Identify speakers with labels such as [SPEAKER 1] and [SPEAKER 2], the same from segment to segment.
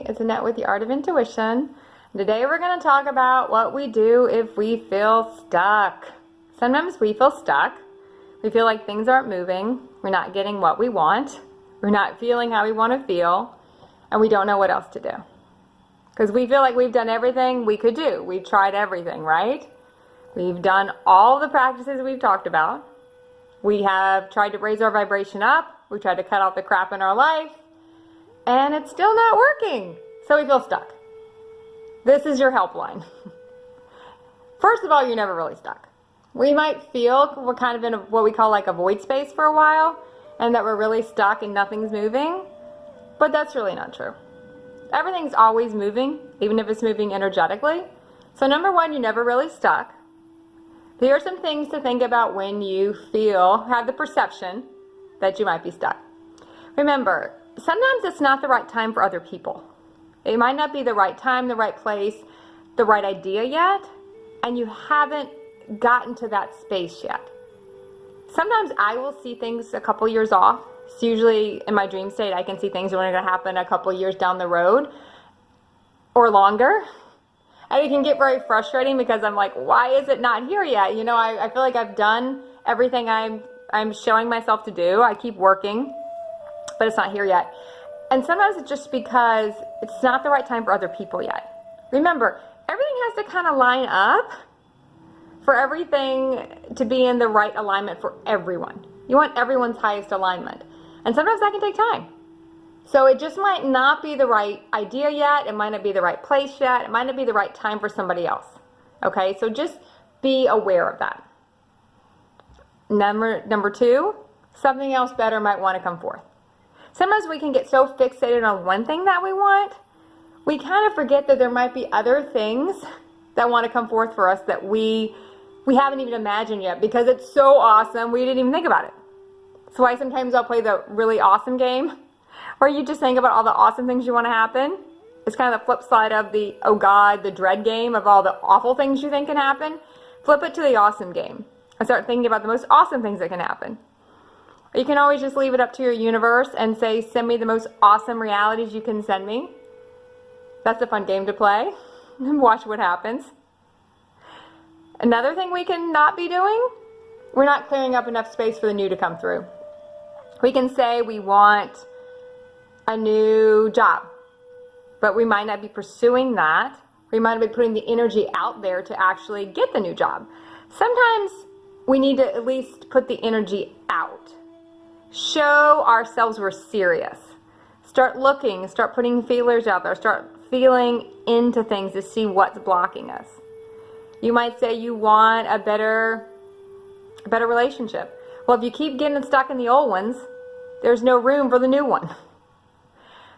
[SPEAKER 1] It's Annette with the Art of Intuition. Today we're going to talk about what we do if we feel stuck. Sometimes we feel stuck. We feel like things aren't moving. We're not getting what we want. We're not feeling how we want to feel. And we don't know what else to do. Because we feel like we've done everything we could do. We've tried everything, right? We've done all the practices we've talked about. We have tried to raise our vibration up. We tried to cut out the crap in our life. And it's still not working. So we feel stuck. This is your helpline. First of all, you're never really stuck. We might feel we're kind of in what we call like a void space for a while, and that we're really stuck and nothing's moving, but that's really not true. Everything's always moving, even if it's moving energetically. So number one, you're never really stuck. Here are some things to think about when you have the perception that you might be stuck. Remember, sometimes it's not the right time for other people. It might not be the right time, the right place, the right idea yet, and you haven't gotten to that space yet. Sometimes I will see things a couple years off. It's usually in my dream state, I can see things that are going to happen a couple years down the road or longer. And it can get very frustrating because I'm like, why is it not here yet? You know, I feel like I've done everything I'm showing myself to do. I keep working, but it's not here yet. And sometimes it's just because it's not the right time for other people yet. Remember, everything has to kind of line up for everything to be in the right alignment for everyone. You want everyone's highest alignment. And sometimes that can take time. So it just might not be the right idea yet. It might not be the right place yet. It might not be the right time for somebody else. Okay, so just be aware of that. Number two, something else better might want to come forth. Sometimes we can get so fixated on one thing that we want, we kind of forget that there might be other things that want to come forth for us that we haven't even imagined yet because it's so awesome we didn't even think about it. That's why sometimes I'll play the really awesome game where you just think about all the awesome things you want to happen. It's kind of the flip side of the, oh God, the dread game of all the awful things you think can happen. Flip it to the awesome game and start thinking about the most awesome things that can happen. You can always just leave it up to your universe and say, send me the most awesome realities you can send me. That's a fun game to play and watch what happens. Another thing we can not be doing, we're not clearing up enough space for the new to come through. We can say we want a new job, but we might not be pursuing that. We might not be putting the energy out there to actually get the new job. Sometimes we need to at least put the energy out. Show ourselves we're serious. Start looking, start putting feelers out there, start feeling into things to see what's blocking us. You might say you want a better relationship. Well, if you keep getting stuck in the old ones, there's no room for the new one.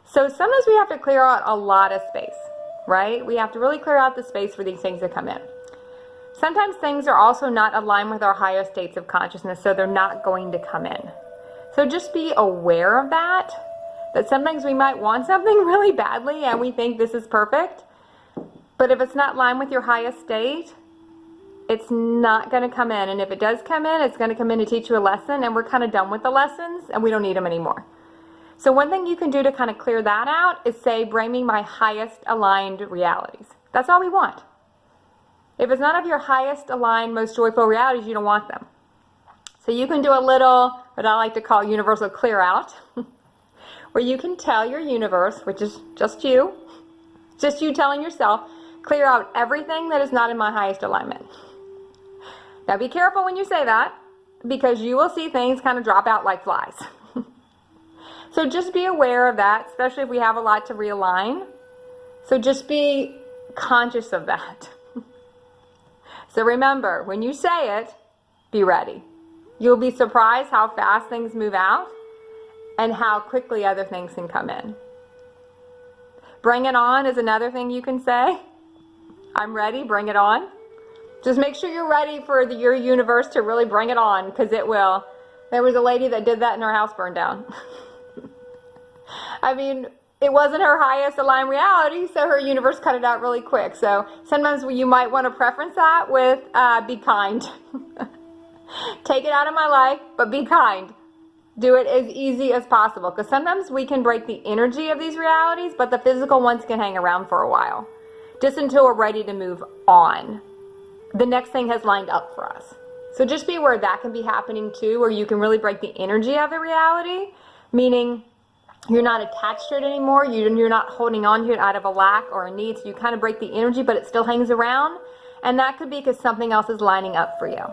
[SPEAKER 1] So sometimes we have to clear out a lot of space, right? We have to really clear out the space for these things to come in. Sometimes things are also not aligned with our higher states of consciousness, so they're not going to come in. So just be aware of that sometimes we might want something really badly and we think this is perfect. But if it's not aligned with your highest state, it's not going to come in. And if it does come in, it's going to come in to teach you a lesson, and we're kind of done with the lessons and we don't need them anymore. So one thing you can do to kind of clear that out is say, bring me my highest aligned realities. That's all we want. If it's not of your highest aligned, most joyful realities, you don't want them. So you can do a little, what I like to call universal clear out, where you can tell your universe, which is just you telling yourself, clear out everything that is not in my highest alignment. Now be careful when you say that, because you will see things kind of drop out like flies. So just be aware of that, especially if we have a lot to realign. So just be conscious of that. So remember, when you say it, be ready. You'll be surprised how fast things move out and how quickly other things can come in. Bring it on is another thing you can say. I'm ready, bring it on. Just make sure you're ready for your universe to really bring it on, because it will. There was a lady that did that and her house burned down. I mean, it wasn't her highest aligned reality, so her universe cut it out really quick. So sometimes you might want to preference that with be kind. Take it out of my life, but be kind. Do it as easy as possible, because sometimes we can break the energy of these realities, but the physical ones can hang around for a while, just until we're ready to move on. The next thing has lined up for us. So just be aware that can be happening too, where you can really break the energy of a reality, meaning you're not attached to it anymore, you're not holding on to it out of a lack or a need, so you kind of break the energy, but it still hangs around, and that could be because something else is lining up for you.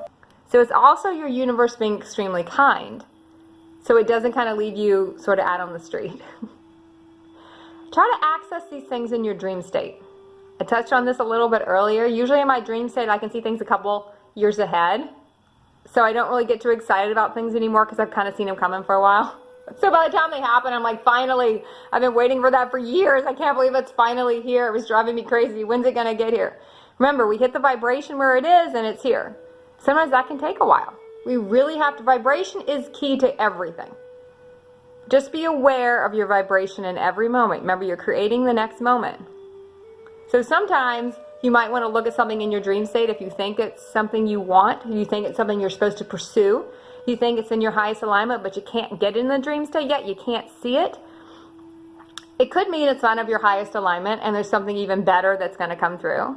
[SPEAKER 1] So it's also your universe being extremely kind, so it doesn't kind of leave you sort of out on the street. Try to access these things in your dream state. I touched on this a little bit earlier. Usually in my dream state, I can see things a couple years ahead, so I don't really get too excited about things anymore because I've kind of seen them coming for a while. So by the time they happen, I'm like, finally, I've been waiting for that for years. I can't believe it's finally here. It was driving me crazy. When's it going to get here? Remember, we hit the vibration where it is and it's here. Sometimes that can take a while. We really have to, vibration is key to everything. Just be aware of your vibration in every moment. Remember, you're creating the next moment. So sometimes you might want to look at something in your dream state if you think it's something you want, you think it's something you're supposed to pursue, you think it's in your highest alignment, but you can't get in the dream state yet, you can't see it. It could mean it's not of your highest alignment and there's something even better that's going to come through.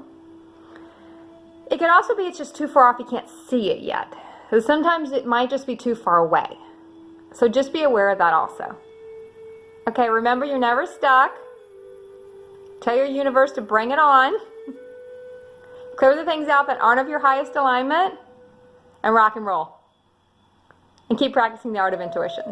[SPEAKER 1] It could also be it's just too far off, you can't see it yet. So sometimes it might just be too far away. So just be aware of that also. Okay, remember, you're never stuck. Tell your universe to bring it on. Clear the things out that aren't of your highest alignment and rock and roll. And keep practicing the art of intuition.